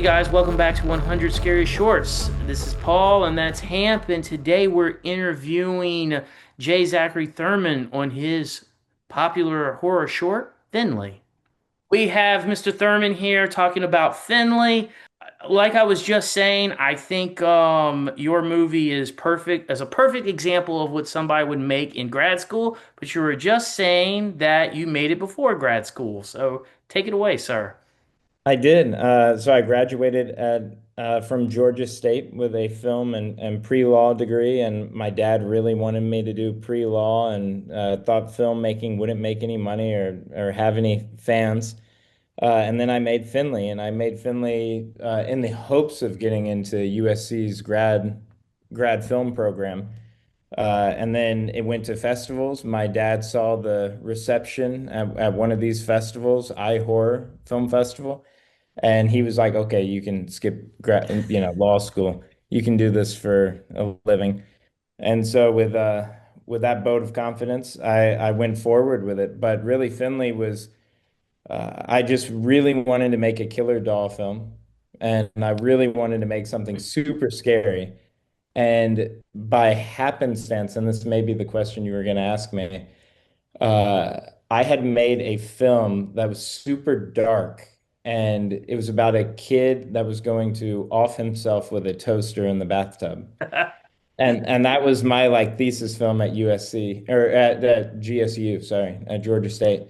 Hey guys, welcome back to 100 Scariest Shorts. This is Paul and that's Hamp, and today we're interviewing Zachary Thurman on his popular horror short, Finley. We have Mr. Thurman here talking about Finley. Like I was just saying, I think your movie is perfect as a perfect example of what somebody would make in grad school, but you were just saying that you made it before grad school. So take it away, sir. I did. So I graduated from Georgia State with a film and pre-law degree, and my dad really wanted me to do pre-law and thought filmmaking wouldn't make any money or have any fans. And then I made Finley, and I made Finley in the hopes of getting into USC's grad film program. And then it went to festivals. My dad saw the reception at one of these festivals, I Horror Film Festival. And he was like, okay, you can skip law school. You can do this for a living. And so with that vote of confidence, I went forward with it. But really, Finley was I just really wanted to make a killer doll film, and I really wanted to make something super scary. And by happenstance, and this may be the question you were going to ask me, I had made a film that was super dark, and it was about a kid that was going to off himself with a toaster in the bathtub. And that was my like thesis film at USC or at GSU, sorry, at Georgia State.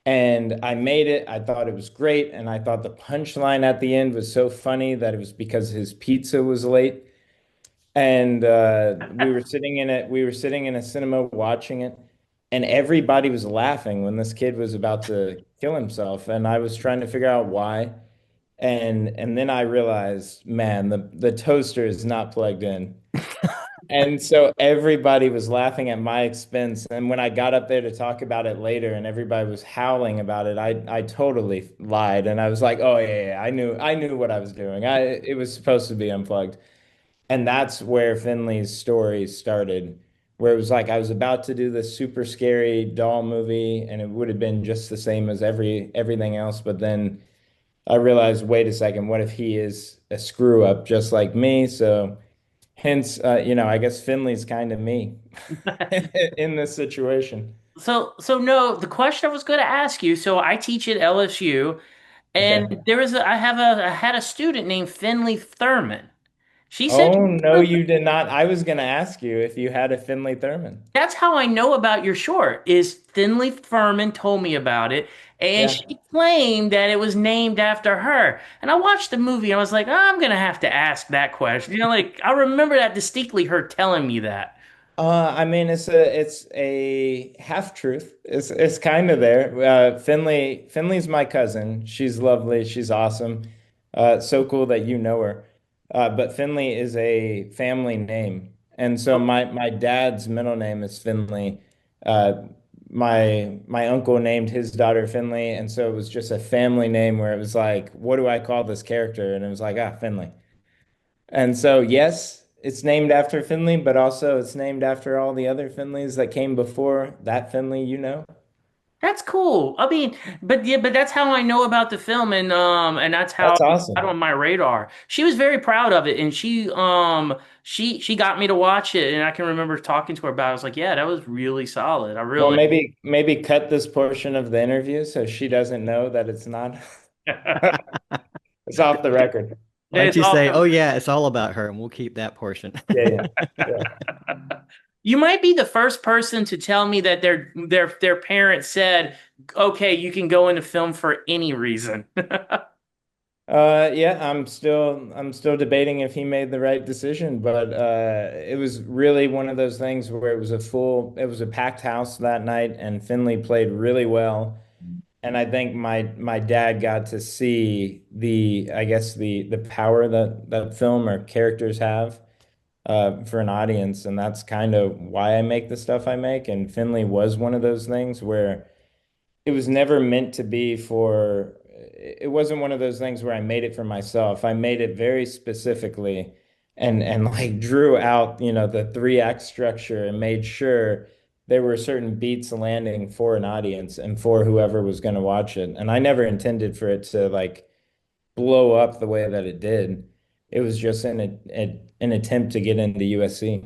And I made it. I thought it was great, and I thought the punchline at the end was so funny that it was because his pizza was late. And we were sitting in a cinema watching it, and everybody was laughing when this kid was about to kill himself, and I was trying to figure out why. And then I realized, man, the toaster is not plugged in. And so everybody was laughing at my expense. And when I got up there to talk about it later and everybody was howling about it, I totally lied. And I was like, oh yeah, I knew what I was doing. It was supposed to be unplugged. And that's where Finley's story started, where it was like I was about to do this super scary doll movie, and it would have been just the same as everything else. But then I realized, wait a second, what if he is a screw up just like me? So hence, I guess Finley's kind of me in this situation. So no, the question I was going to ask you. So I teach at LSU, and Okay. I had a student named Finley Thurman. She said Oh, no, you did not. I was going to ask you if you had a Finley Thurman. that's how I know about your short. Is Finley Thurman told me about it, and Yeah. she claimed that it was named after her. And I watched the movie, and I was like, oh, I'm gonna have to ask that question. Like I remember that distinctly, her telling me that. I mean, it's a half truth. It's kind of there. Finley's my cousin. She's lovely. She's awesome. So cool that you know her. But Finley is a family name, and so my dad's middle name is Finley. Uh, my uncle named his daughter Finley, and so it was just a family name where it was like, what do I call this character? And it was like, Finley. And so, yes, it's named after Finley, but also it's named after all the other Finleys that came before that Finley, you know? That's cool. I mean, but yeah, but that's how I know about the film, and that's how That's it got awesome. on my radar. She was very proud of it, and she got me to watch it, and I can remember talking to her about it. I was like, yeah, that was really solid. I Well, really. maybe cut this portion of the interview so she doesn't know that it's not it's off the record. Why don't It's you say, awesome. oh yeah, it's all about her, and we'll keep that portion. Yeah, yeah. Yeah. You might be the first person to tell me that their parents said, "Okay, you can go into film for any reason." Yeah, I'm still debating if he made the right decision, but it was really one of those things where it was a packed house that night, and Finley played really well. And I think my dad got to see I guess the power that film or characters have for an audience, and that's kind of why I make the stuff I make. And Finley was one of those things where it was never meant to be for it wasn't one of those things where I made it for myself. I made it very specifically and like drew out, the three act structure and made sure there were certain beats landing for an audience and for whoever was going to watch it. And I never intended for it to like blow up the way that it did. It was just an attempt to get into USC.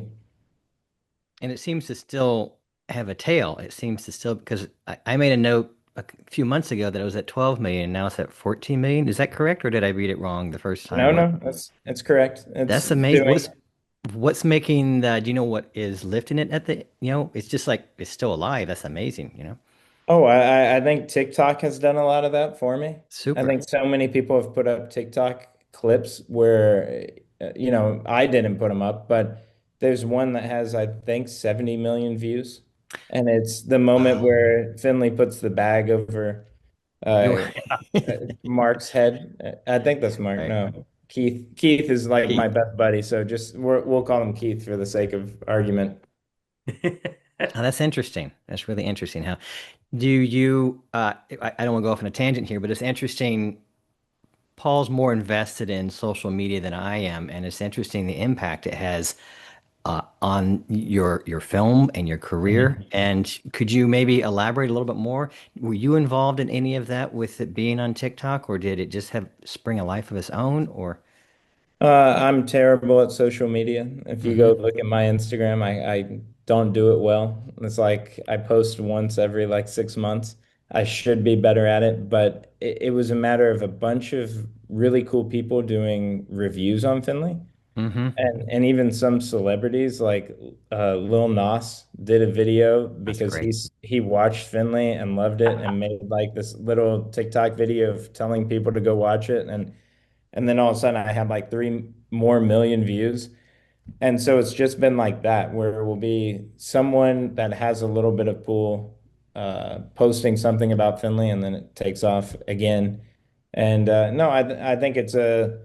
And it seems to still have a tail. It seems to still, because I made a note a few months ago that it was at 12 million, and now it's at 14 million. Is that correct, or did I read it wrong the first time? No, Or no, that's correct. It's that's amazing. doing. What's making the, do you know what is lifting it at the, it's just like it's still alive. That's amazing. Oh, I think TikTok has done a lot of that for me. I Super. think so many people have put up TikTok clips where, I didn't put them up, but there's one that has, I think, 70 million views. And it's the moment Oh, where Finley puts the bag over you're uh, Mark's head. I think that's Mark. right. No, Keith. Keith is like my Keith. best buddy, so just we'll call him Keith for the sake of argument. Oh, that's interesting. That's really interesting. How do you, I don't want to go off on a tangent here, but it's interesting. Paul's more invested in social media than I am, and it's interesting the impact it has on your film and your career. Mhm. And could you maybe elaborate a little bit more? Were you involved in any of that with it being on TikTok, or did it just have spring a life of its own? Or I'm terrible at social media. If you go hmm look at my Instagram, I don't do it well. It's like I post once every like 6 months. I should be better at it, but it was a matter of a bunch of really cool people doing reviews on Finley. hmm And even some celebrities like Lil Nas did a video That's because great. he watched Finley and loved it and made like this little TikTok video of telling people to go watch it. And then all of a sudden I had like 3 more million views. And so it's just been like that, where it will be someone that has a little bit of pull posting something about Finley and then it takes off again. And no, I think it's a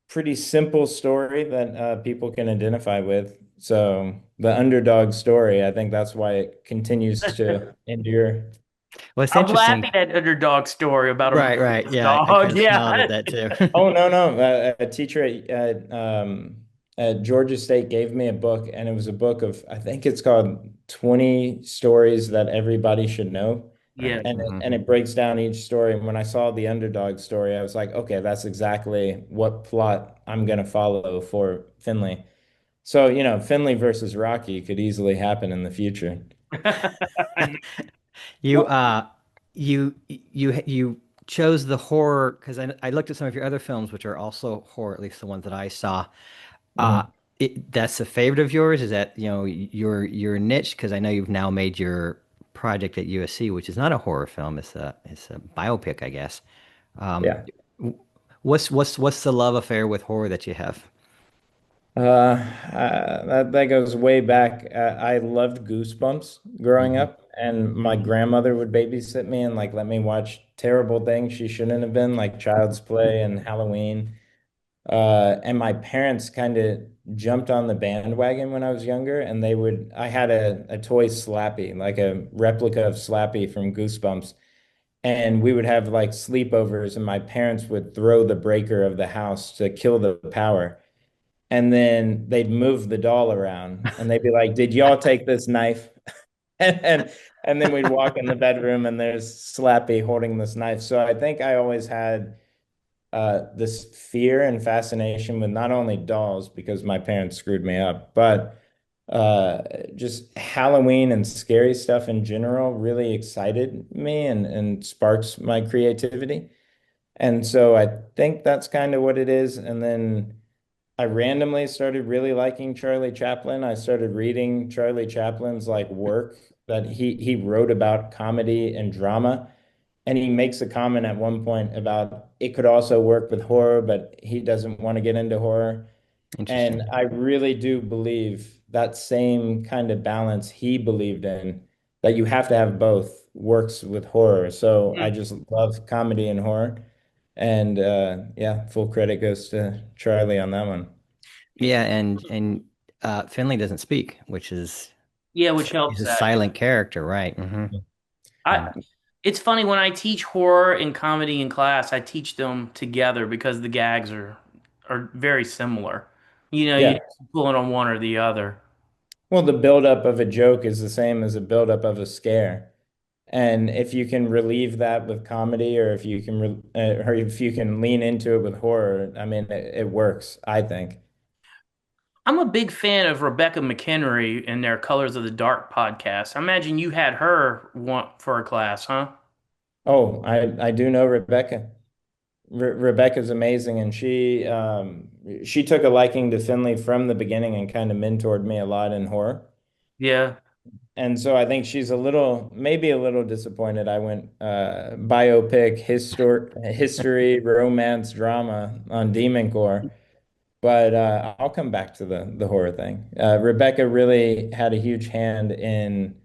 pretty simple story that people can identify with. So the underdog story, I think that's why it continues to endure. Well, it's I'm interesting. laughing at underdog story about a Right, right. mysterious Yeah, I kind dog. of smiled at Yeah. that too. Oh no, no. A teacher at Georgia State gave me a book, and it was a book of I think it's called 20 Stories That Everybody Should Know. Yeah. And hmm it breaks down each story. And when I saw the underdog story, I was like, okay, that's exactly what plot I'm gonna follow for Finley. So, Finley versus Rocky could easily happen in the future. You Well, uh you chose the horror because I looked at some of your other films which are also horror, at least the ones that I saw. Uh Mhm. that's a favorite of yours? Is that, your niche? Because I know you've now made your project at USC, which is not a horror film, it's a biopic, I guess. Um Yeah. w- what's the love affair with horror that you have? That goes way back. I loved Goosebumps growing hmm up, and my grandmother would babysit me and like let me watch terrible things she shouldn't have been, like Child's Play and Halloween. And my parents kind of jumped on the bandwagon when I was younger, and I had a toy Slappy, like a replica of Slappy from Goosebumps, and we would have like sleepovers, and my parents would throw the breaker of the house to kill the power. And then they'd move the doll around and they'd be like, "Did y'all take this knife?" And, and then we'd walk in the bedroom and there's Slappy holding this knife. So I think I always had this fear and fascination with not only dolls because my parents screwed me up, but uh, just Halloween and scary stuff in general really excited me and sparks my creativity. And so I think that's kind of what it is. And then I randomly started really liking Charlie Chaplin. I started reading Charlie Chaplin's like work that he wrote about comedy and drama. And he makes a comment at one point about it could also work with horror, but he doesn't want to get into horror. And Interesting. I really do believe that same kind of balance he believed in, that you have to have both, works with horror. So I just love comedy and horror. And yeah, full credit goes to Charlie on that one. Yeah, and Finley doesn't speak, which is yeah, which he's helps a that. silent character, right? I And it's funny when I teach horror and comedy in class, I teach them together because the gags are very similar. You Yeah. just pulling on one or the other. Well, the buildup of a joke is the same as the buildup of a scare. And if you can relieve that with comedy, or if you can, or if you can lean into it with horror, I mean, it works, I think. I'm a big fan of Rebecca McHenry in their Colors of the Dark podcast. I imagine you had her want for a class, huh? Oh, I do know Rebecca. Rebecca's amazing, and she took a liking to Finley from the beginning and kind of mentored me a lot in horror. Yeah. And so I think she's maybe a little disappointed. I went biopic, history, romance, drama on Demon Core, but I'll come back to the horror thing. Rebecca really had a huge hand in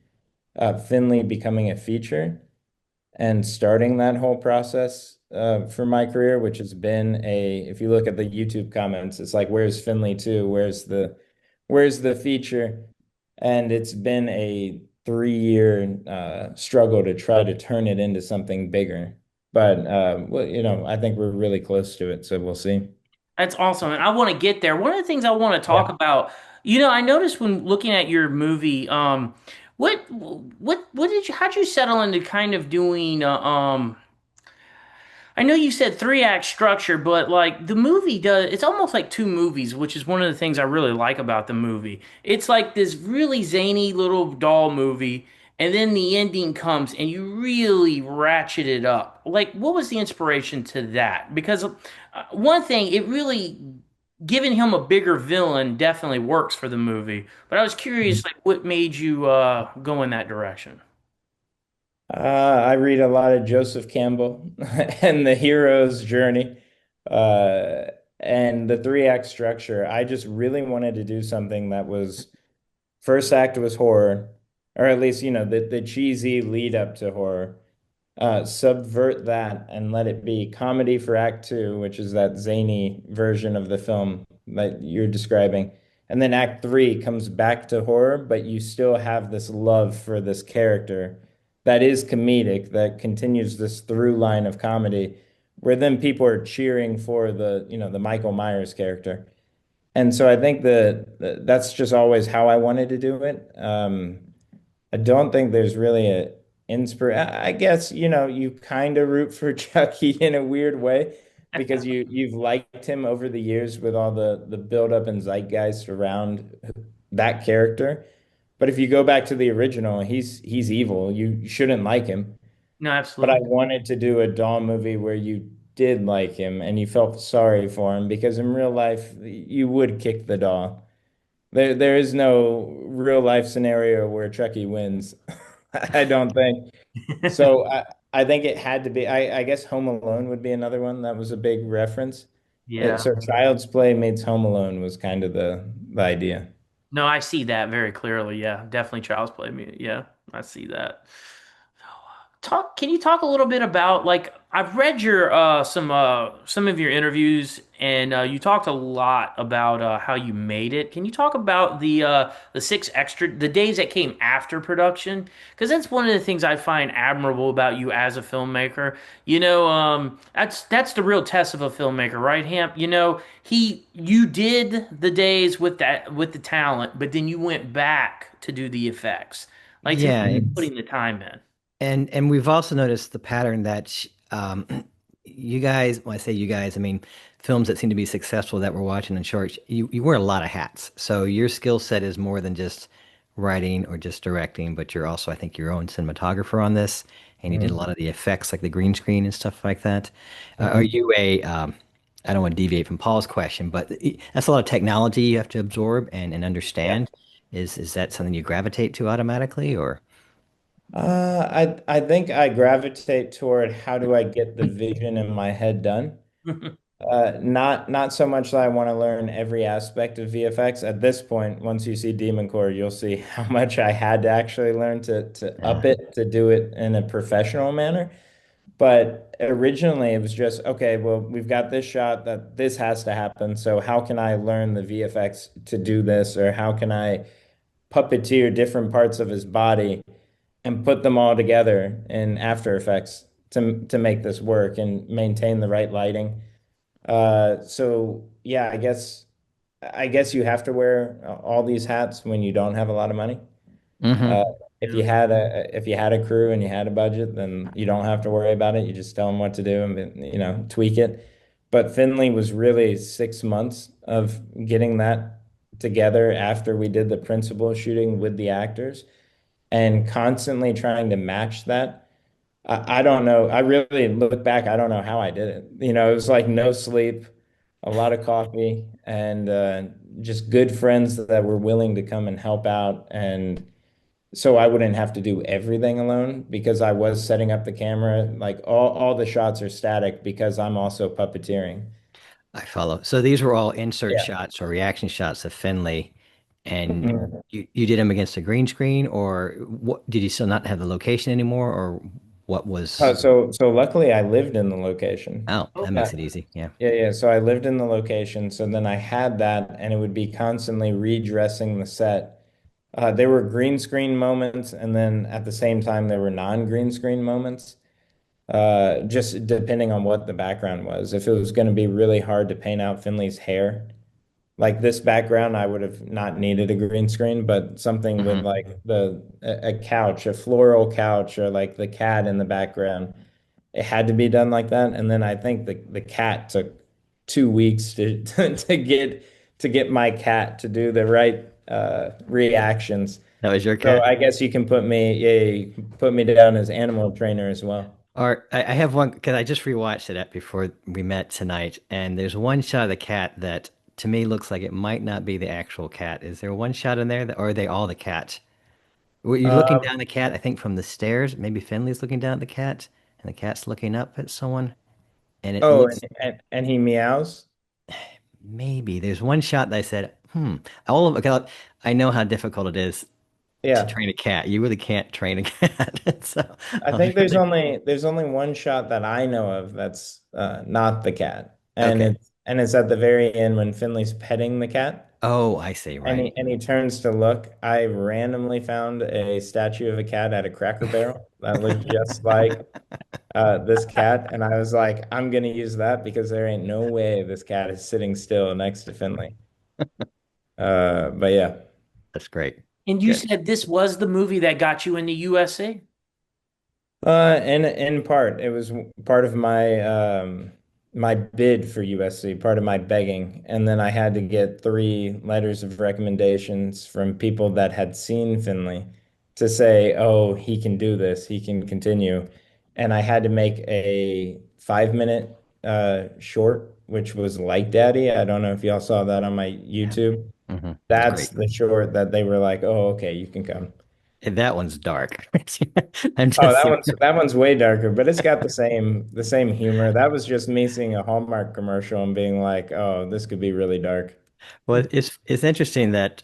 Finley becoming a feature and starting that whole process for my career, which has been if you look at the YouTube comments, it's like, where's Finley 2? Where's the feature? And it's been a 3-year struggle to try to turn it into something bigger. But well, I think we're really close to it, so we'll see. That's awesome. And I want to get there. One of the things I want to Yeah. talk about, I noticed when looking at your movie, what did how'd you settle into kind of doing, I know you said three act structure, but like the movie it's almost like two movies, which is one of the things I really like about the movie. It's like this really zany little doll movie, and then the ending comes and you really ratchet it up. Like, what was the inspiration to that? Because one thing, it really, giving him a bigger villain definitely works for the movie. But I was curious, like, what made you go in that direction? I read a lot of Joseph Campbell and the hero's journey, uh, and the 3-act structure. I just really wanted to do something that was first act was horror, or at least, the cheesy lead up to horror. Subvert that and let it be comedy for Act Two, which is that zany version of the film that you're describing. And then Act Three comes back to horror, but you still have this love for this character that is comedic, that continues this through line of comedy, where then people are cheering for the Michael Myers character. And so I think that's just always how I wanted to do it. I don't think there's really a I guess, you kind of root for Chucky in a weird way because you've liked him over the years with all the buildup and zeitgeist around that character. But if you go back to the original, he's evil. You shouldn't like him. No, But I absolutely. wanted to do a doll movie where you did like him and you felt sorry for him because in real life you would kick the doll. There is no real life scenario where Chucky wins. I don't think. So I think it had to be. I guess Home Alone would be another one that was a big reference. Yeah. So Child's Play meets Home Alone was kind of the idea. No, I see that very clearly. Yeah, definitely Child's Play. Yeah, I see that. Can you talk a little bit about, like, I've read your some of your interviews, and you talked a lot about how you made it. Can you talk about the days that came after production? Because that's one of the things I find admirable about you as a filmmaker. That's the real test of a filmmaker, right, Hamp? You did the days with the talent, but then you went back to do the effects. Like, to me, Yeah, it's putting the time in. and we've also noticed the pattern that you guys, when I say you guys, I mean films that seem to be successful that we're watching in shorts, you wear a lot of hats. So your skill set is more than just writing or just directing, but you're also, I think, your own cinematographer on this, and you did a Mhm. lot of the effects like the green screen and stuff like that. Are Mhm. you I don't want to deviate from Paul's question, but that's a lot of technology you have to absorb and Yeah. understand. Is that something you gravitate to automatically, or? I think I gravitate toward how do I get the vision in my head done. Not so much that I want to learn every aspect of VFX. At this point, once you see Demon Core, you'll see how much I had to actually learn to Yeah. up it to do it in a professional manner. But originally, it was just, okay, well, we've got this shot that this has to happen. So how can I learn the VFX to do this? Or how can I puppeteer different parts of his body and put them all together in After Effects to make this work and maintain the right lighting? So yeah, I guess you have to wear all these hats when you don't have a lot of money. Uh, Hmm. if you had a crew and you had a budget, then you don't have to worry about it. You just tell them what to do and tweak it. But Finley was really 6 months of getting that together after we did the principal shooting with the actors and constantly trying to match that. I don't know. I really look back, I don't know how I did it. It was like no sleep, a lot of coffee, and just good friends that were willing to come and help out. And so I wouldn't have to do everything alone because I was setting up the camera. Like all the shots are static because I'm also puppeteering. I follow. So these were all insert Yeah. shots or reaction shots of Finley, and Mhm. you did them against a green screen, or what? Did you still not have the location anymore, or what was? So luckily I lived in the location. Oh, that Uh, makes it easy. Yeah. yeah. So I lived in the location. So then I had that, and it would be constantly redressing the set. There were green screen moments, and then at the same time, there were non-green screen moments, just depending on what the background was. If it was going to be really hard to paint out Finley's hair, like this background, I would have not needed a green screen, but something with Hmm. like a couch, a floral couch, or like the cat in the background, it had to be done like that. And then I think the cat took 2 weeks to to get my cat to do the right reactions. That was your So cat? I guess you can put me, yeah, you can put me down as animal trainer as well. Or I have one because I just rewatched it before we met tonight, and there's one shot of the cat that to me looks like it might not be the actual cat. Is there one shot in there that, or are they all the cat? Were you looking Um, down the cat? I think from the stairs. Maybe Finley's looking down at the cat, and the cat's looking up at someone, and it oh, looks and he meows. maybe there's one shot that I said, all of it. I know how difficult it is to Yeah. train a cat. You really can't train a cat. So I I'll think be like, there's only one shot that I know of that's not the cat, and okay. it's at the very end when Finley's petting the cat, Oh, I see. and Right. he turns to look. I randomly found a statue of a cat at a Cracker Barrel that looked just like this cat, and I was like, I'm gonna use that because there ain't no way this cat is sitting still next to Finley. But yeah. That's great. And you Good. said this was the movie that got you into USA? In part, it was part of my bid for USC, part of my begging, and then I had to get 3 letters of recommendations from people that had seen Finley to say, "Oh, he can do this, he can continue," and I had to make a 5 minute short, which was Light Daddy. I don't know if y'all saw that on my Yeah. YouTube. It's That's great. the short that they were like, "Oh, okay, you can come." And that one's dark. I'm Oh, just that one's way darker, but it's got the same humor. That was just me seeing a Hallmark commercial and being like, "Oh, this could be really dark." well, it's interesting that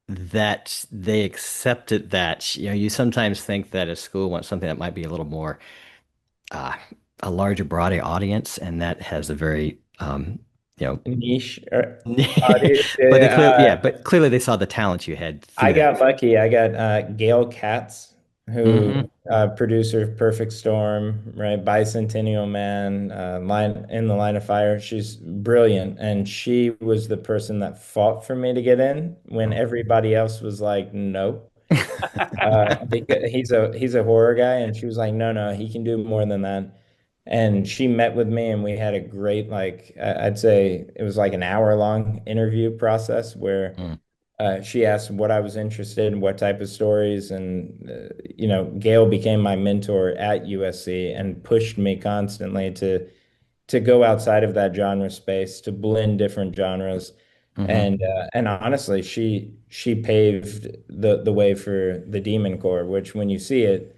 that they accepted that. You know, you sometimes think that a school wants something that might be a little more uh, a larger, broader audience, and that has a very you know, Niche audience. but they clearly, yeah, Yeah, but clearly they saw the talent you had I through that. got lucky. I got Gail Katz, who Hmm. producer of Perfect Storm, right? Bicentennial Man, Line in the Line of Fire. She's brilliant, and she was the person that fought for me to get in when everybody else was like, "Nope." Because he's a horror guy, and she was like, no, no, he can do more than that. And she met with me, and we had a great, like, I'd say it was like an hour long interview process where Mm, she asked what I was interested in, what type of stories, and Gail became my mentor at USC and pushed me constantly to go outside of that genre space, to blend different genres. hmm. And honestly, she paved the way for the Demon Core, which when you see it,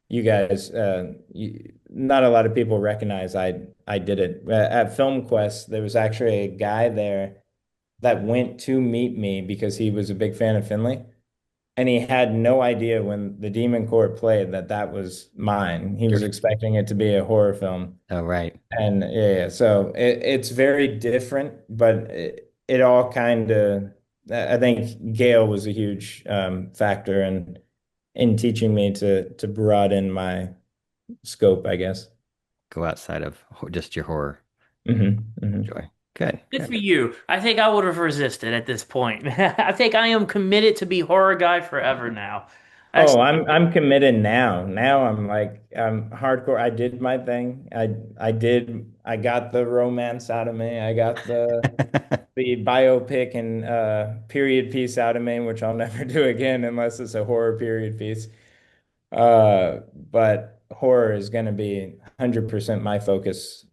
you guys, not a lot of people recognize I did it. At Film Quest, there was actually a guy there that went to meet me because he was a big fan of Finley. And he had no idea when the Demon Core played that that was mine. He You're, was expecting it to be a horror film. oh, right. And yeah, so it's very different, but it all kind of, I think Gail was a huge factor in teaching me to broaden my scope, I guess. Go outside of just your horror Hmm. joy. Good, Good for good. you. I think I would have resisted at this point. I think I am committed to be horror guy forever now. That's Oh, I'm committed now. Now I'm like I'm hardcore. I did my thing. I got the romance out of me. I got the biopic and period piece out of me, which I'll never do again unless it's a horror period piece. But horror is going to be 100% my focus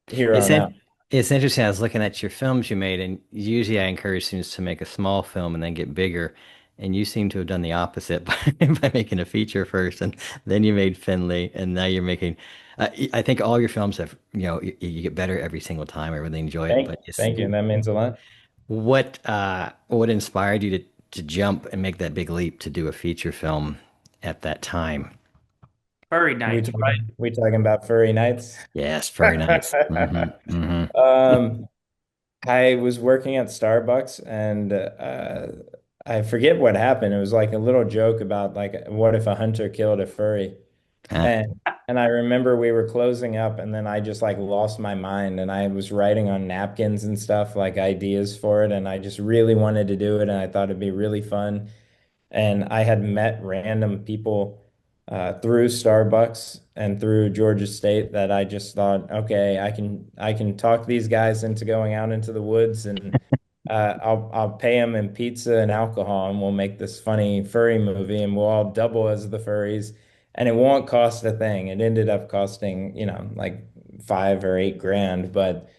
here It's on in, out. it's interesting. I was looking at your films you made, and usually I encourage students to make a small film and then get bigger. And you seem to have done the opposite by making a feature first, and then you made Finley, and now you're making. I think all your films have, you get better every single time. I really enjoy it. But Thank you. That means a lot. what inspired you to jump and make that big leap to do a feature film at that time? furry nights, right? We talking about furry nights? Yes, very nice. Um, I was working at Starbucks and I forget what happened. It was like a little joke about like what if a hunter killed a furry? Ah, And I remember we were closing up and then I just like lost my mind and I was writing on napkins and stuff like ideas for it and I just really wanted to do it and I thought it'd be really fun. And I had met random people through Starbucks and through Georgia State that I just thought, okay, I can talk these guys into going out into the woods and I'll pay them in pizza and alcohol and we'll make this funny furry movie and we'll all double as the furries and it won't cost a thing. It ended up costing, like 5 or 8 grand, but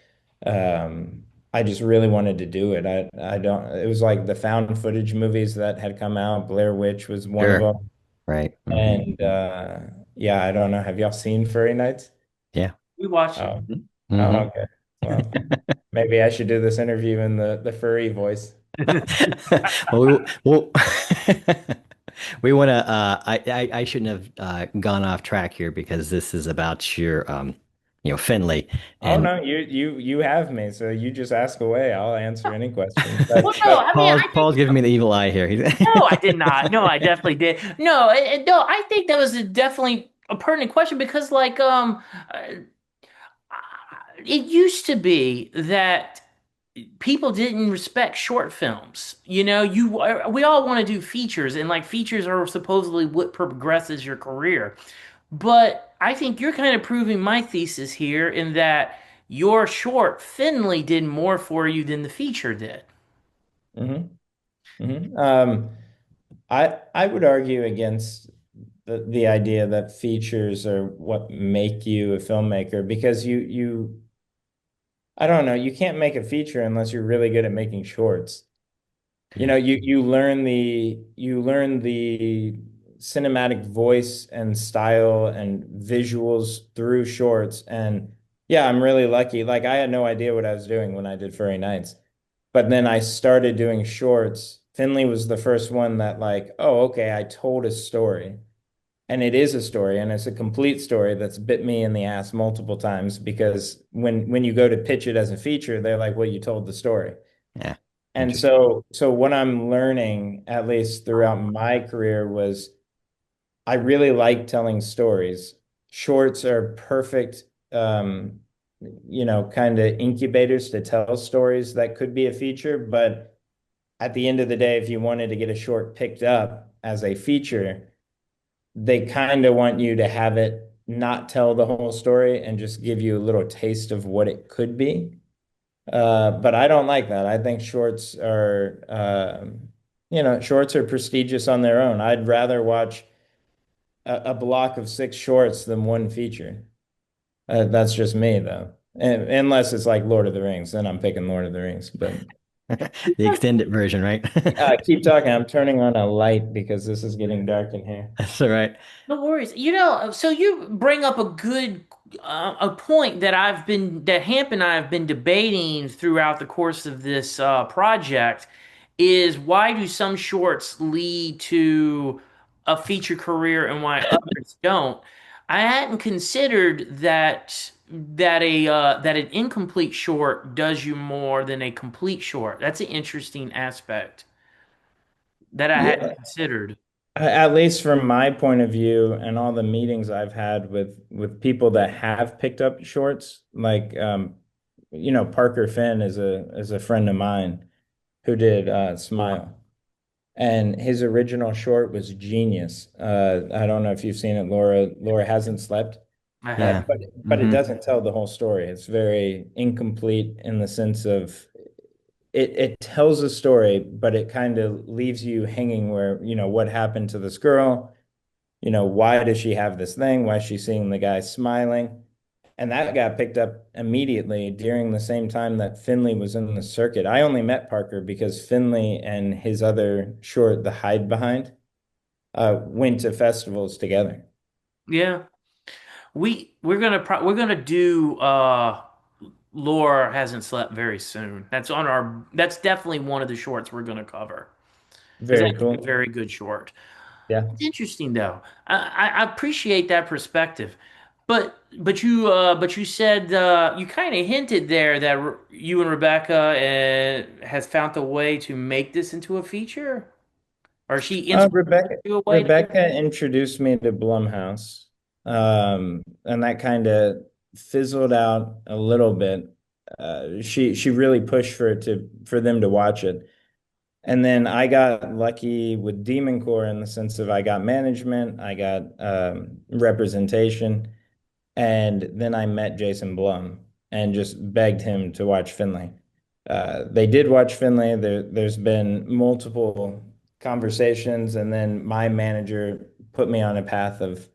I just really wanted to do it. I don't, it was like the found footage movies that had come out. Blair Witch was one of sure. them. Right. And yeah, I don't know. Have y'all seen Furry Nights? Yeah. We watched it. Oh, oh, Hmm. okay. Well, maybe I should do this interview in the furry voice. Well, we want to. I shouldn't have gone off track here because this is about your, Finley, Oh and no, you have me, so you just ask away. I'll answer any questions. But Well, no, I mean, I think Paul's giving me the evil eye here. no, I did not. No, I definitely did. No, no, I think that was definitely a pertinent question because, like, it used to be that people didn't respect short films. We all want to do features, and like features are supposedly what progresses your career. But I think you're kind of proving my thesis here in that your short Finley did more for you than the feature did. hmm hmm I would argue against the idea that features are what make you a filmmaker because you I don't know, you can't make a feature unless you're really good at making shorts. You learn the cinematic voice and style and visuals through shorts. And yeah, I'm really lucky. Like I had no idea what I was doing when I did Furry Nights. But then I started doing shorts. Finley was the first one that like, oh, okay, I told a story. And it is a story, and it's a complete story that's bit me in the ass multiple times because when you go to pitch it as a feature, they're like, well, you told the story. Yeah, And interesting. so what I'm learning, at least throughout my career, was I really like telling stories. Shorts are perfect, kind of incubators to tell stories that could be a feature. But at the end of the day, if you wanted to get a short picked up as a feature, they kind of want you to have it not tell the whole story and just give you a little taste of what it could be. But I don't like that. I think shorts are prestigious on their own. I'd rather watch a block of 6 shorts than one feature. That's just me, though. Unless it's like Lord of the Rings, then I'm picking Lord of the Rings. But The extended version, right? keep talking. I'm turning on a light because this is getting dark in here. That's all right. No worries. So you bring up a good a point that Hamp and I have been debating throughout the course of this project is why do some shorts lead to a feature career and why others don't? I hadn't considered that an incomplete short does you more than a complete short. That's an interesting aspect that I hadn't Yeah, considered. at least from my point of view and all the meetings I've had with people that have picked up shorts, like Parker Finn is a friend of mine who did Smile. And his original short was genius. I don't know if you've seen it, Laura. Laura hasn't slept, I Yeah. have. but it Hmm. doesn't tell the whole story. It's very incomplete in the sense of it tells a story, but it kind of leaves you hanging where, what happened to this girl? Why does she have this thing? Why is she seeing the guy smiling? And that got picked up immediately during the same time that Finley was in the circuit. I only met Parker because Finley and his other short, The Hide Behind, went to festivals together. Yeah. We're gonna do Lore Hasn't Slept very soon. That's definitely one of the shorts we're gonna cover. Because Very that's a cool. very good short. Yeah. It's interesting though. I appreciate that perspective. But you said you kind of hinted there that you and Rebecca has found a way to make this into a feature, or she inspired Rebecca you a way to. Rebecca introduced me to Blumhouse, and that kind of fizzled out a little bit. She really pushed for them to watch it, and then I got lucky with Demon Core in the sense of I got management, I got representation, and then I met Jason Blum and just begged him to watch Finley. They did watch Finley. There's been multiple conversations, and then my manager put me on a path of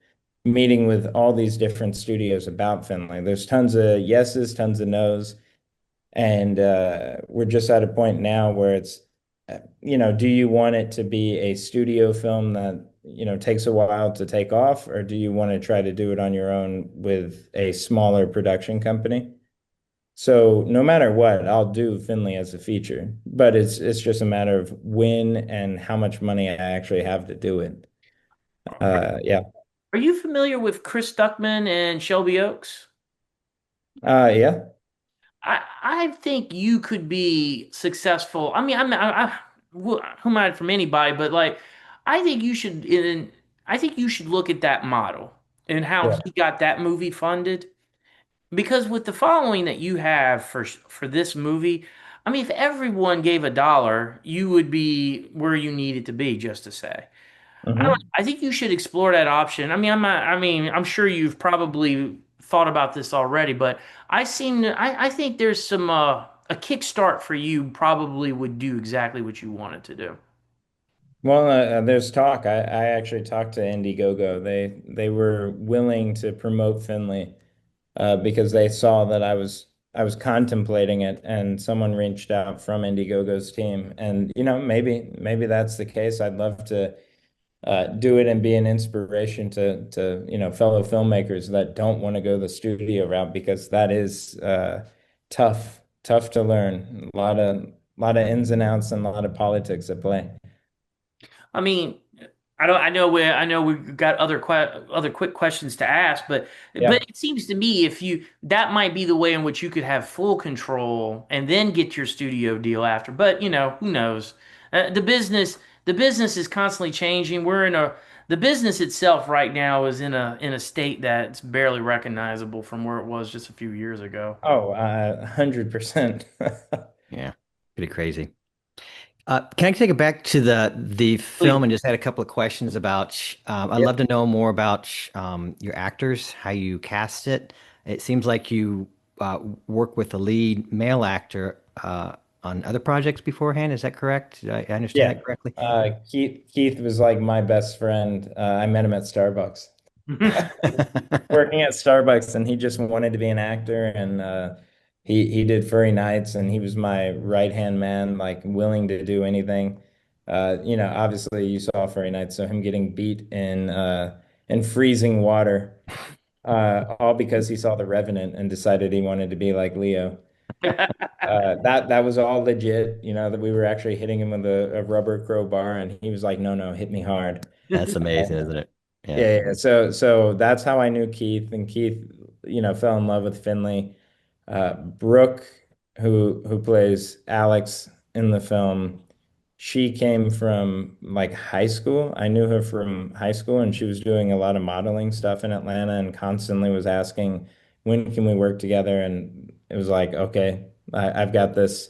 meeting with all these different studios about Finley. There's tons of yeses, tons of nos, and we're just at a point now where it's, do you want it to be a studio film that, takes a while to take off, or do you want to try to do it on your own with a smaller production company? So no matter what, I'll do Finley as a feature, but it's just a matter of when and how much money I actually have to do it. Yeah. Are you familiar with Chris Stuckman and Shelby Oaks? Yeah. I think you could be successful. I mean, who am I from anybody, but like, I think you should I think you should look at that model and how Yeah. he got that movie funded. Because with the following that you have for this movie, I mean, if everyone gave $1, you would be where you needed to be, just to say. Hmm. I think you should explore that option. I mean, I mean, I'm sure you've probably thought about this already, but I think there's some a kickstart for you probably would do exactly what you wanted to do. Well, there's talk. I actually talked to Indiegogo. They were willing to promote Finley because they saw that I was contemplating it, and someone reached out from Indiegogo's team. And maybe that's the case. I'd love to do it and be an inspiration to fellow filmmakers that don't want to go the studio route because that is tough to learn. A lot of ins and outs and a lot of politics at play. I mean, I know we've got other quick questions to ask, but Yeah. it seems to me if you that might be the way in which you could have full control and then get your studio deal after. But who knows? The business is constantly changing. The business itself right now is in a state that's barely recognizable from where it was just a few years ago. Oh, 100%. Yeah. Pretty crazy. Can I take it back to the Please. film and just had a couple of questions about, I'd Yep. love to know more about your actors, how you cast it. It seems like you work with the lead male actor on other projects beforehand. Is that correct? Did I understand Yeah. that correctly? Keith was like my best friend. I met him at Starbucks. Working at Starbucks, and he just wanted to be an actor, and he did Furry Nights, and he was my right hand man, like willing to do anything. Obviously you saw Furry Nights, so him getting beat in freezing water, all because he saw The Revenant and decided he wanted to be like Leo. That was all legit, that we were actually hitting him with a rubber crowbar, and he was like, "No, no, hit me hard." That's amazing, isn't it? Yeah. Yeah, yeah. So that's how I knew Keith, and Keith, fell in love with Finley. Brooke, who plays Alex in the film, she came from like high school. I knew her from high school, and she was doing a lot of modeling stuff in Atlanta, and constantly was asking, "When can we work together?" And it was like, okay, I've got this.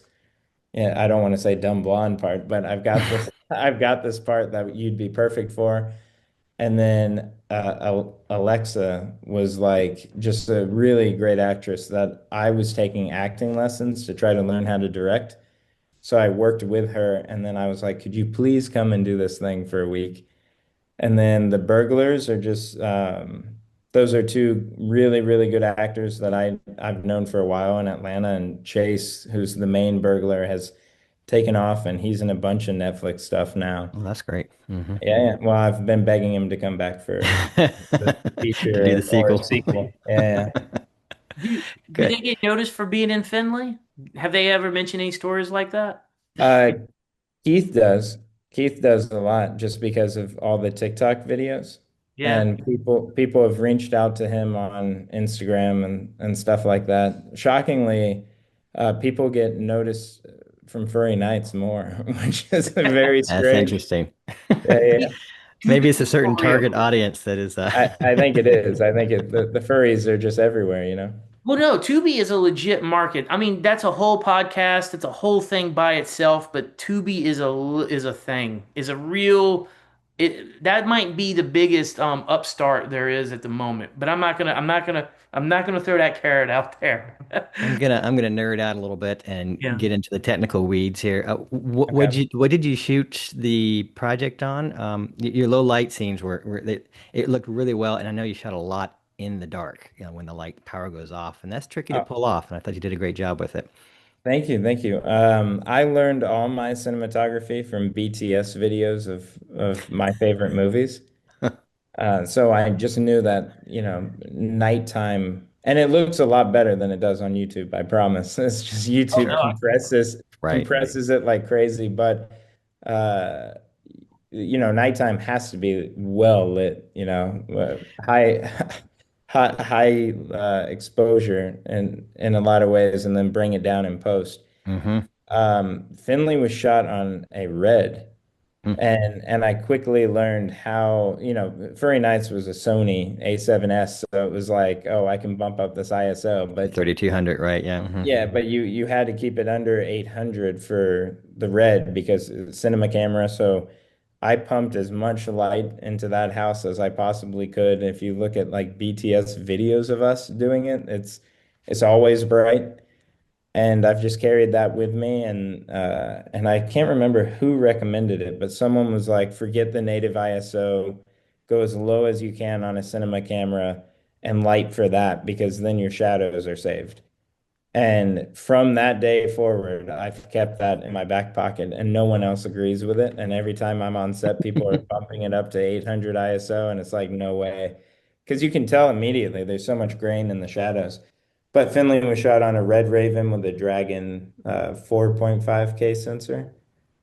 Yeah, I don't want to say dumb blonde part, but I've got this I've got this part that you'd be perfect for. And then Alexa was like just a really great actress that I was taking acting lessons to try to learn how to direct. So I worked with her, and then I was like, could you please come and do this thing for a week? And then the burglars are just those are two really, really good actors that I've known for a while in Atlanta. And Chase, who's the main burglar, has taken off and he's in a bunch of Netflix stuff now. Well, that's great. Yeah, yeah. Well, I've been begging him to come back for the To do feature the or a sequel. sequel. Yeah, Do Good. they get noticed for being in Finley? Have they ever mentioned any stories like that? yeah. Keith does. Keith does a lot just because of all the TikTok videos. Yeah. And people have reached out to him on Instagram and stuff like that. Shockingly, people get noticed from furry nights more, which is very That's strange. interesting. Yeah, yeah. To Maybe be it's a certain for real. target audience that is I think it is. I think the furries are just everywhere, you know? Well, no, Tubi is a legit market. I mean, that's a whole podcast. It's a whole thing by itself. But Tubi is a thing. Is a real. It that might be the biggest upstart there is at the moment. But I'm not gonna throw that carrot out there. I'm gonna nerd out a little bit and Yeah. get into the technical weeds here. Okay. What did you shoot the project on? Your low light scenes it looked really well, and I know you shot a lot in the dark, when the light power goes off, and that's tricky to Oh, pull off. And I thought you did a great job with it. thank you, thank you. I learned all my cinematography from BTS videos of my favorite movies. So I just knew that, nighttime, and it looks a lot better than it does on YouTube, I promise. It's just Oh YouTube no. Right. compresses it like crazy, but uh, nighttime has to be well lit, high high exposure in a lot of ways, and then bring it down in post. Mm-hmm. Finley was shot on a red. And I quickly learned how, Furry Nights was a Sony A7S, so it was like, oh, I can bump up this ISO. But 3200, right? Yeah. yeah, but you had to keep it under 800 for the red because it's cinema camera. So I pumped as much light into that house as I possibly could. If you look at like BTS videos of us doing it, it's always bright. And I've just carried that with me, and I can't remember who recommended it, but someone was like, forget the native ISO, go as low as you can on a cinema camera and light for that because then your shadows are saved. And from that day forward, I've kept that in my back pocket, and no one else agrees with it. And every time I'm on set, people are bumping it up to 800 ISO, and it's like, no way. Because you can tell immediately there's so much grain in the shadows. But Finley was shot on a Red Raven with a Dragon 4.5K sensor.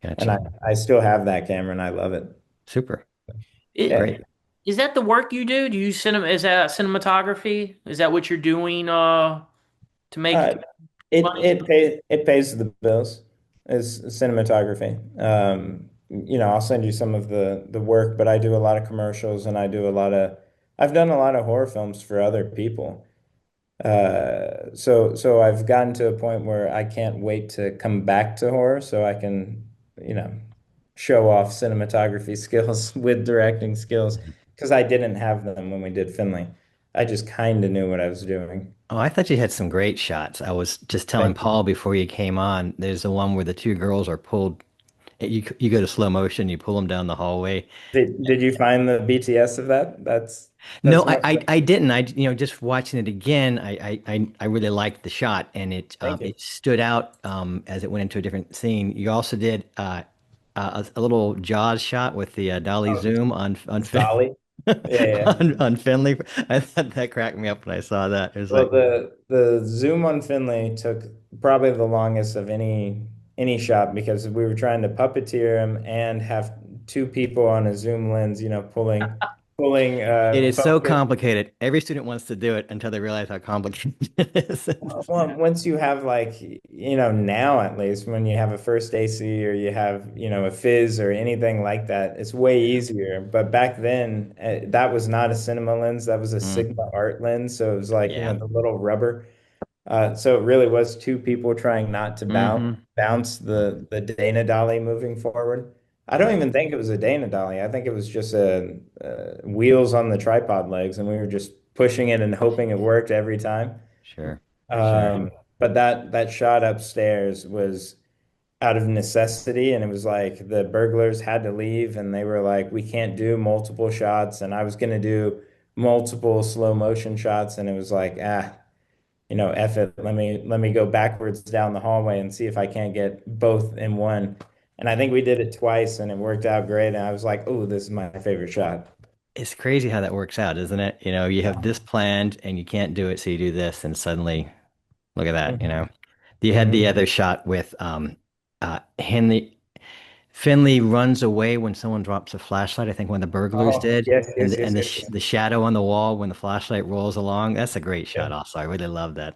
And Gotcha. I still have that camera, and I love it. Super. It, Yeah. Great. is that the work you do? Do you is that cinematography? Is that what you're doing to make Uh, money? it pays the bills as cinematography. I'll send you some of the work, but I do a lot of commercials and I've done a lot of horror films for other people. So I've gotten to a point where I can't wait to come back to horror so I can, you know, show off cinematography skills with directing skills because I didn't have them when we did Finley. I just kind of knew what I was doing. Oh, I thought you had some great shots. I was just telling Thank you. Paul before you came on, there's the one where the two girls are pulled. You go to slow motion, you pull them down the hallway. Did you find the BTS of that? No, That's much. I didn't. Just watching it again, I really liked the shot, and Thank you. it stood out as it went into a different scene. You also did a little Jaws shot with the dolly Oh, zoom on Dolly. Yeah, yeah. on Finley. I thought that cracked me up when I saw that. It was Well, like, the zoom on Finley took probably the longest of any shot because we were trying to puppeteer him and have two people on a zoom lens, pulling it is so focus. complicated. Every student wants to do it until they realize how complicated it is. Well, once you have like, now at least when you have a first AC or you have, a fizz or anything like that, it's way easier. But back then, that was not a cinema lens, that was a Mm, Sigma art lens. So it was like, yeah. the little rubber. So it really was two people trying not to Hmm. bounce the Dana dolly moving forward. I don't even think it was a Dana dolly. I think it was just a, wheels on the tripod legs, and we were just pushing it and hoping it worked every time. Sure. Sure. But that shot upstairs was out of necessity, and it was like the burglars had to leave, and they were like, "We can't do multiple shots," and I was gonna do multiple slow motion shots, and it was like, F it. Let me go backwards down the hallway and see if I can't get both in one. And I think we did it twice, and it worked out great. And I was like, "Oh, this is my favorite shot." It's crazy how that works out, isn't it? You know, you have this planned and you can't do it, so you do this, and suddenly, look at that, you Mhm. know. You had the Mhm. other shot with Henley Finley runs away when someone drops a flashlight. I think one of the burglars Oh, did, yes, and yes, yes, yes, the yes. shadow on the wall when the flashlight rolls along. That's a great Yeah. shot. Also, I really love that.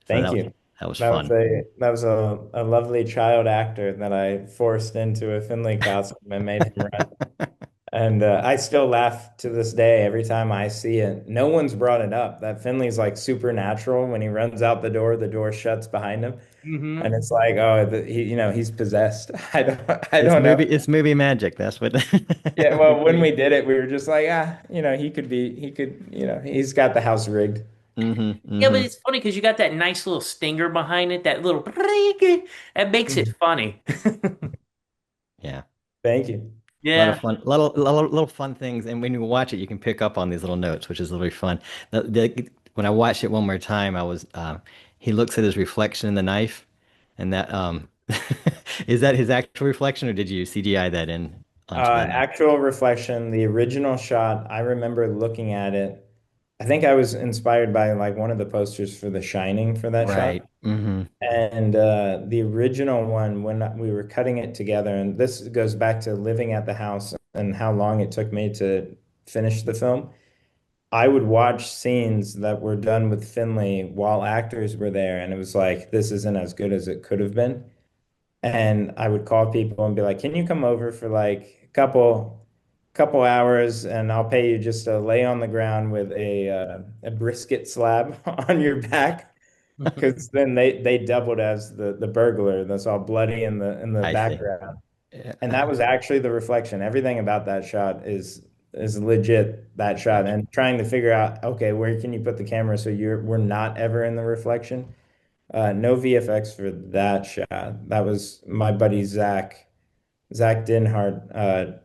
So Thank you. that was That was fun. a lovely child actor that I forced into a Finley costume and made him run. And I still laugh to this day every time I see it. No one's brought it up. That Finley's like supernatural. When he runs out the door shuts behind him, Hmm. and it's like, oh, he's possessed. I don't know. It's movie magic. That's what Yeah, we well, when create. we did it, we were just like, he's got the house rigged. Hmm. Yeah, but Hmm. it's funny because you got that nice little stinger behind it, that little that makes it Mhm. funny. Yeah. Thank you. A lot of Yeah. fun, little fun things, and when you watch it, you can pick up on these little notes, which is really fun. When I watched it one more time, I was he looks at his reflection in the knife, and that is that his actual reflection, or did you CGI that in onto the knife? Actual reflection, the original shot, I remember looking at it. I think I was inspired by like one of the posters for The Shining for that shot. Right. Hmm. And the original one, when we were cutting it together, and this goes back to living at the house and how long it took me to finish the film. I would watch scenes that were done with Finley while actors were there, and it was like, this isn't as good as it could have been. And I would call people and be like, "Can you come over for like a couple hours, and I'll pay you just to lay on the ground with a brisket slab on your back?" Because then they doubled as the burglar that's all bloody in the I see. background. Yeah. And that was actually the reflection. Everything about that shot is legit that shot. Gotcha. And trying to figure out, okay, where can you put the camera so we're not ever in the reflection? No VFX for that shot. That was my buddy Zach Dinhart,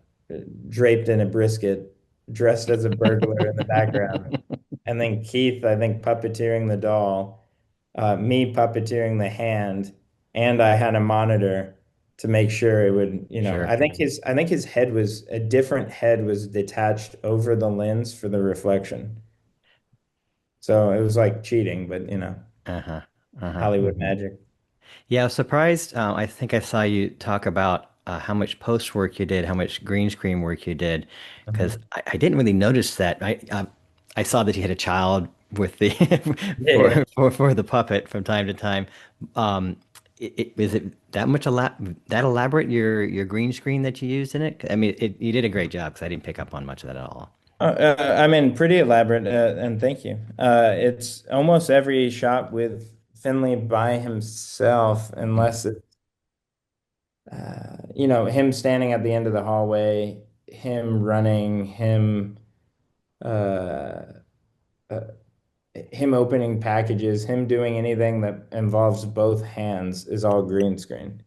draped in a brisket, dressed as a burglar in the background. And then Keith, I think, puppeteering the doll, me puppeteering the hand, and I had a monitor to make sure it would, Sure. I think his head was a different head was detached over the lens for the reflection. So it was like cheating, but Uh-huh. Uh-huh. Hollywood magic. Yeah, I was surprised. I think I saw you talk about how much post work you did, how much green screen work you did, because Mhm. I didn't really notice that. I saw that you had a child with the Yeah, yeah. for the puppet from time to time. Is it that much that elaborate your green screen that you used in it? I mean, you did a great job because I didn't pick up on much of that at all. I mean, pretty elaborate, and thank you. It's almost every shot with Finley by himself, unless it's, him standing at the end of the hallway, him running, uh, uh, him opening packages, him doing anything that involves both hands is all green screen.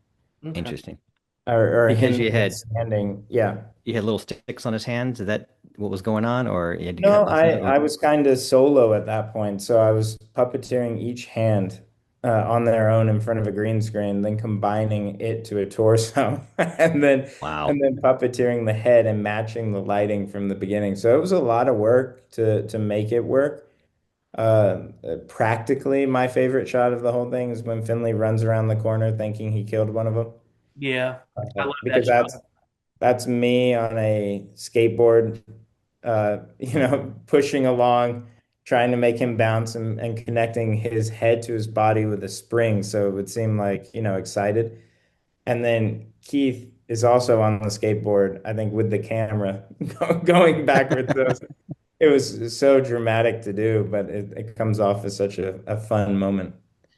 Okay. Interesting. Or Because him even standing. Yeah. you had little sticks on his hands. Is that what was going on, or you had to No, cut this I, out? Or I was kind of solo at that point. So I was puppeteering each hand on their own in front of a green screen, then combining it to a torso, and then wow, and then puppeteering the head and matching the lighting from the beginning. So it was a lot of work to make it work. Practically, my favorite shot of the whole thing is when Finley runs around the corner thinking he killed one of them, Yeah. I love that because shot. that's me on a skateboard, pushing along, trying to make him bounce and connecting his head to his body with a spring so it would seem like, excited. And then Keith is also on the skateboard, I think, with the camera going backwards. So it was so dramatic to do, but it comes off as such a fun moment.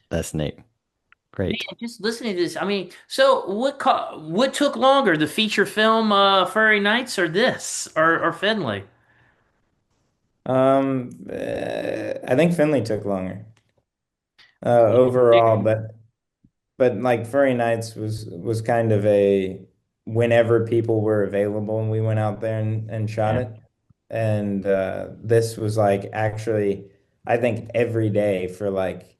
that's neat. Man, Great. just listening to this, I mean, so what took longer, the feature film Furry Nights or this or Finley? I think Finley took longer overall, but like Furry Nights was kind of a whenever people were available and we went out there and shot Yeah. it. And this was like actually I think every day for like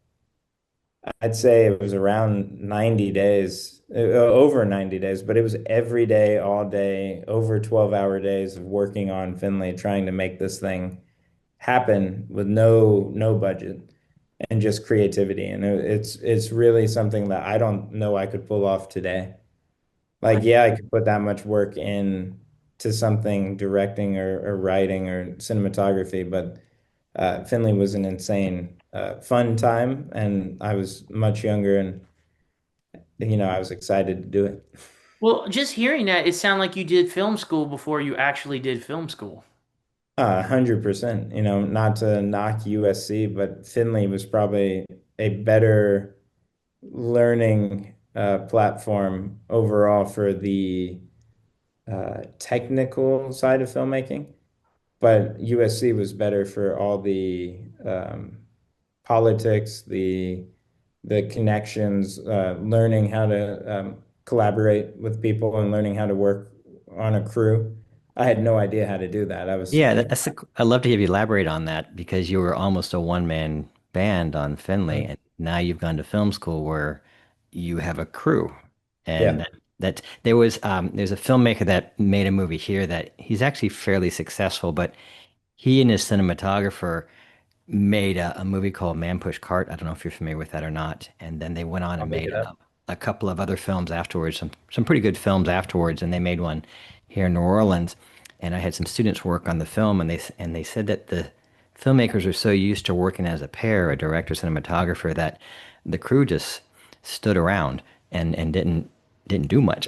I'd say it was around 90 days, over 90 days, but it was every day, all day, over 12-hour days of working on Finley, trying to make this thing happen with no budget and just creativity. And it's really something that I don't know I could pull off today. Like, yeah, I could put that much work in to something directing or writing or cinematography, but Finley was an insane fun time, and I was much younger, and I was excited to do it. Well, just hearing that, it sounded like you did film school before you actually did film school. 100%. Not to knock USC, but Finley was probably a better learning platform overall for the technical side of filmmaking. But USC was better for all the politics, the connections, learning how to collaborate with people and learning how to work on a crew. I had no idea how to do that. I was, Yeah, I'd love to have you elaborate on that because you were almost a one-man band on Finley, and now you've gone to film school where you have a crew. And yeah. that there's a filmmaker that made a movie here that he's actually fairly successful, but he and his cinematographer made a movie called Man Push Cart. I don't know if you're familiar with that or not. And then they went on I'll and look made it up. a couple of other films afterwards, some pretty good films afterwards. And they made one here in New Orleans. And I had some students work on the film, and they said that the filmmakers are so used to working as a pair, a director, cinematographer, that the crew just stood around and didn't do much.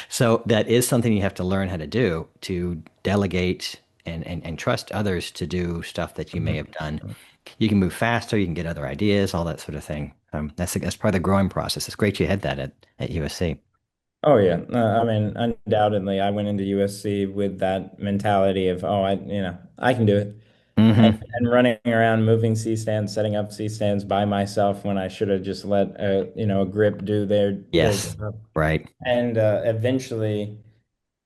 So that is something you have to learn how to do to delegate and trust others to do stuff that you may have done. Mhm. You can move faster, you can get other ideas, all that sort of thing. That's part of the growing process. It's great you had that at USC. Oh yeah, I mean, undoubtedly, I went into USC with that mentality of, oh, I can do it, and running around, moving C stands, setting up C stands by myself when I should have just let a grip do their Yes, job. right. And eventually,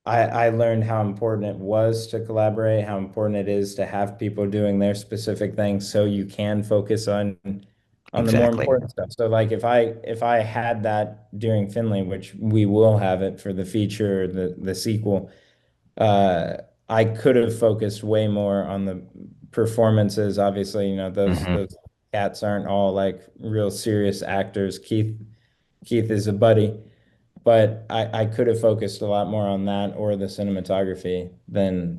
I learned how important it was to collaborate, how important it is to have people doing their specific things so you can focus on the more Exactly. important stuff. So like if I had that during Finley, which we will have it for the feature, the sequel, uh, I could have focused way more on the performances. Obviously, Hmm. those cats aren't all like real serious actors. Keith is a buddy. But I could have focused a lot more on that or the cinematography than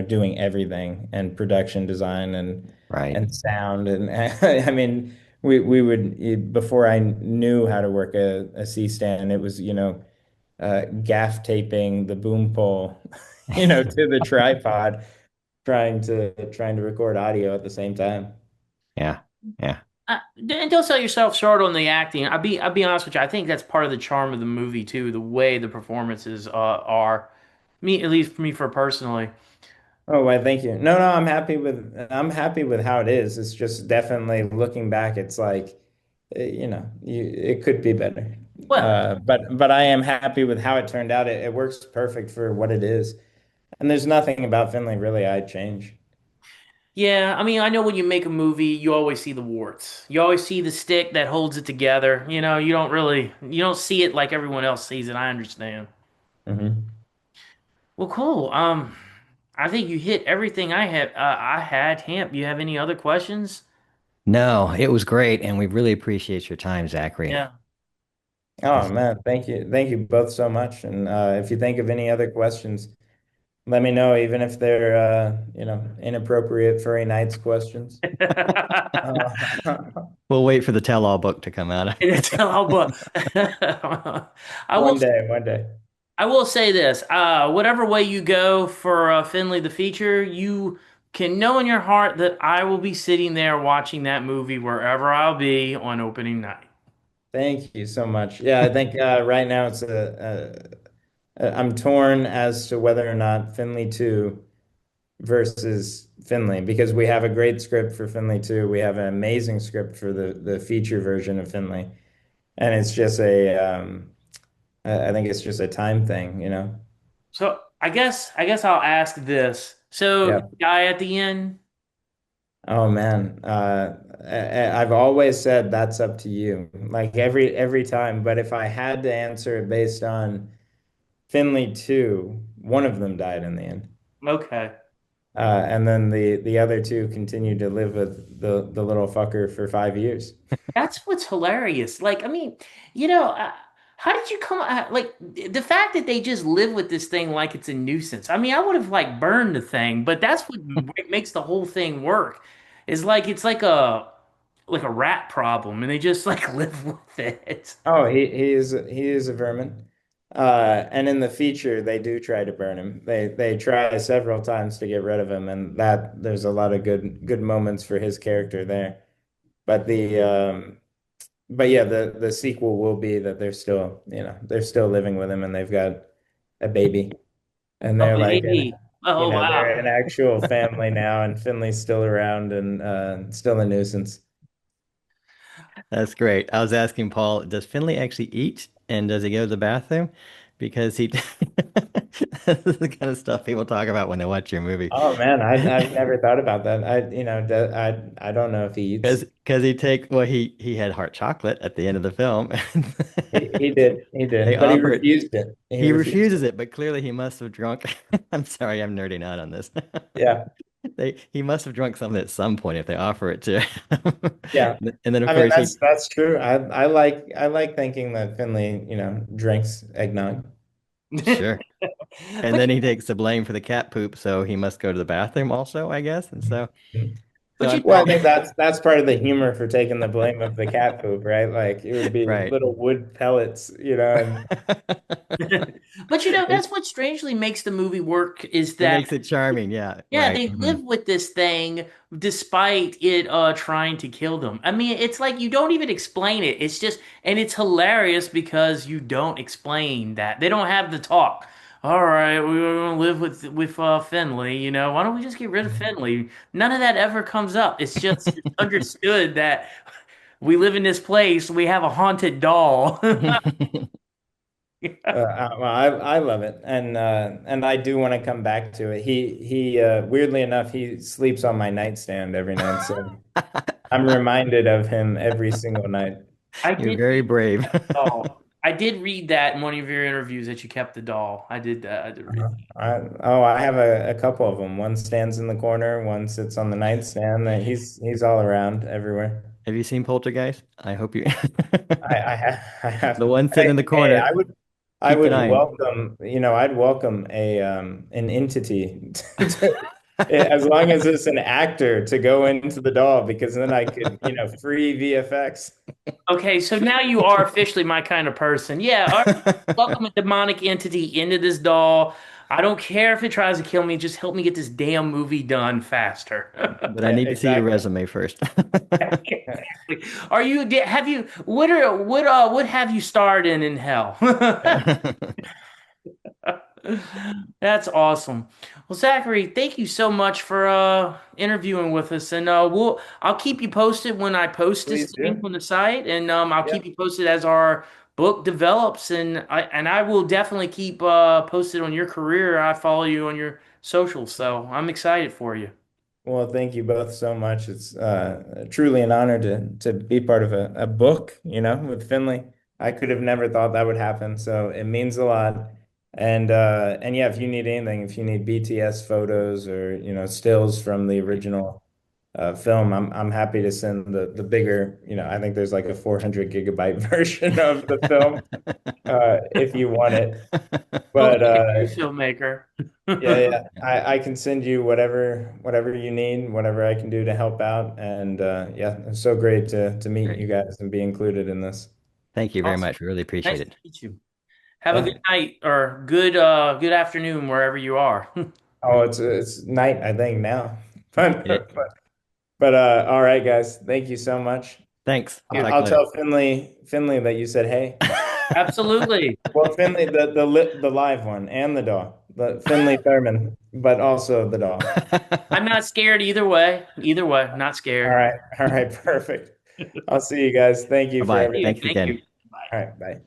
doing everything and production design Right. and sound and I mean we would before I knew how to work a C stand it was gaff taping the boom pole to the tripod trying to record audio at the same time. Yeah. Yeah. And don't sell yourself short on the acting. I'll be honest with you. I think that's part of the charm of the movie too, the way the performances are. Me, at least for me, for personally. Oh, why, thank you. No, I'm happy with how it is. It's just definitely looking back, it's like, it could be better. Well, But I am happy with how it turned out. It works perfect for what it is. And there's nothing about Finley really I'd change. yeah. I mean, I know when you make a movie, you always see the warts. You always see the stick that holds it together. You don't see it like everyone else sees it. I understand. Hmm. Well, cool. I think you hit everything I had. Hamp, you have any other questions? No, it was great, and we really appreciate your time, Zachary. Yeah. Oh This, man, thank you. Thank you both so much. And if you think of any other questions, let me know, even if they're inappropriate furry nights questions. we'll wait for the tell-all book to come out. It's Alba. I will. One day, one day. I will say this. Whatever way you go for Finley the feature, you can know in your heart that I will be sitting there watching that movie wherever I'll be on opening night. Thank you so much. Yeah, I think right now I'm torn as to whether or not Finley 2 versus Finley because we have a great script for Finley 2. We have an amazing script for the feature version of Finley. And it's just I think it's just a time thing, you know? So I guess I'll ask this. So Yeah. guy at the end. Oh man. I've always said that's up to you. Like every time. But if I had to answer it based on Finley 2, one of them died in the end. Okay. And then the other two continued to live with the little fucker for 5 years. That's what's hilarious. Like, I mean, how did you come like the fact that they just live with this thing like it's a nuisance. I mean, I would have like burned the thing, but that's what makes the whole thing work. Is like it's like a rat problem, and they just like live with it. Oh, he is a vermin. And in the feature, they do try to burn him. They try several times to get rid of him, and that there's a lot of good moments for his character there. But but yeah, the sequel will be that they're still, they're still living with him, and they've got a baby, and A they're like baby. Oh they're wow. an actual family now, and Finley's still around and still a nuisance. That's great. I was asking Paul, does Finley actually eat and does he go to the bathroom? Because he this is the kind of stuff people talk about when they watch your movie. Oh man, I've never thought about that. I don't know if he eats. Because he take well he had hot chocolate at the end of the film. He They did, but he offer it. refused it. He He refused refuses it. it, but clearly he must have drunk. I'm sorry, I'm nerding out on this. Yeah, He must have drunk something at some point if they offer it to him. yeah. And then of I mean, course he that's true. I like thinking that Finley, drinks eggnog. sure. And But then he takes the blame for the cat poop, so he must go to the bathroom also, I guess. And so but you I'm Well, I know, think that's part of the humor for taking the blame of the cat poop, right? Like it would be right. little wood pellets, and but It that's what strangely makes the movie work is it that makes it charming, yeah, yeah, right. they live with this thing despite it trying to kill them. I mean, it's like you don't even explain it. It's just and it's hilarious because you don't explain that. They don't have the talk. All right, we're gonna live with Finley, Why don't we just get rid of Finley? None of that ever comes up. It's understood that we live in this place, we have a haunted doll. well, I love it, and I do want to come back to it. He weirdly enough, he sleeps on my nightstand every night, so I'm reminded of him every single night. I You're did very read brave. doll. I did read that in one of your interviews that you kept the doll. I did that. I did read. I have a couple of them. One stands in the corner, one sits on the nightstand. He's all around everywhere. Have you seen Poltergeist? I hope you I have. the one sitting in the Hey, corner. I Keep an would eye on. welcome, I'd welcome a an entity as long as it's an actor to go into the doll because then I could, free VFX. Okay, so now you are officially my kind of person. Yeah, all right. Welcome a demonic entity into this doll. I don't care if it tries to kill me. Just help me get this damn movie done faster. But I Yeah, need to see your exactly. resume first. Are you? Have you? What have you starred in hell? That's awesome. Well, Zachary, thank you so much for interviewing with us, and I'll keep you posted when I post this Please link do. on the site, and I'll Yeah. keep you posted as our book develops, and I will definitely keep posted on your career. I follow you on your socials, so I'm excited for you. Well, thank you both so much. It's truly an honor to be part of a book, with Finley. I could have never thought that would happen, so it means a lot. And yeah, if you need anything, if you need BTS photos or stills from the original film, I'm happy to send the bigger, I think there's like a 400 gigabyte version of the film if you want it. Oh, But like a true filmmaker. yeah, yeah. I can send you whatever you need, whatever I can do to help out. And yeah, it's so great to meet Great. you guys and be included in this. Thank you very Awesome. much. We really appreciate Nice to it. meet you. Have a good Yeah. night or good afternoon wherever you are. Oh, it's night, I think now. It, But all right, guys. Thank you so much. Thanks. I'll talk to I'll you later. tell Finley that you said hey. Absolutely. Well, Finley, the live one and the dog, the Finley Thurman, but also the dog. I'm not scared either way. Either way, not scared. All right, perfect. I'll see you guys. Thank you for Bye-bye. Yeah, everything. Thanks thank you. again. Bye. All right, bye.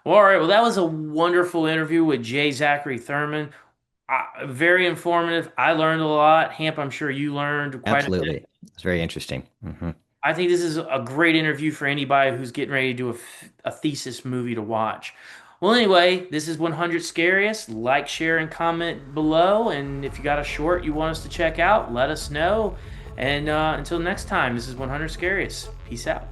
Well, all right. Well, that was a wonderful interview with J. Zachary Thurman. Very informative. I learned a lot. Hamp, I'm sure you learned quite a bit. Absolutely. It's very interesting. I think this is a great interview for anybody who's getting ready to do a thesis movie to watch. Well, anyway, this is 100 Scariest. Like, share, and comment below. And if you got a short you want us to check out, let us know. And until next time, this is 100 Scariest. Peace out.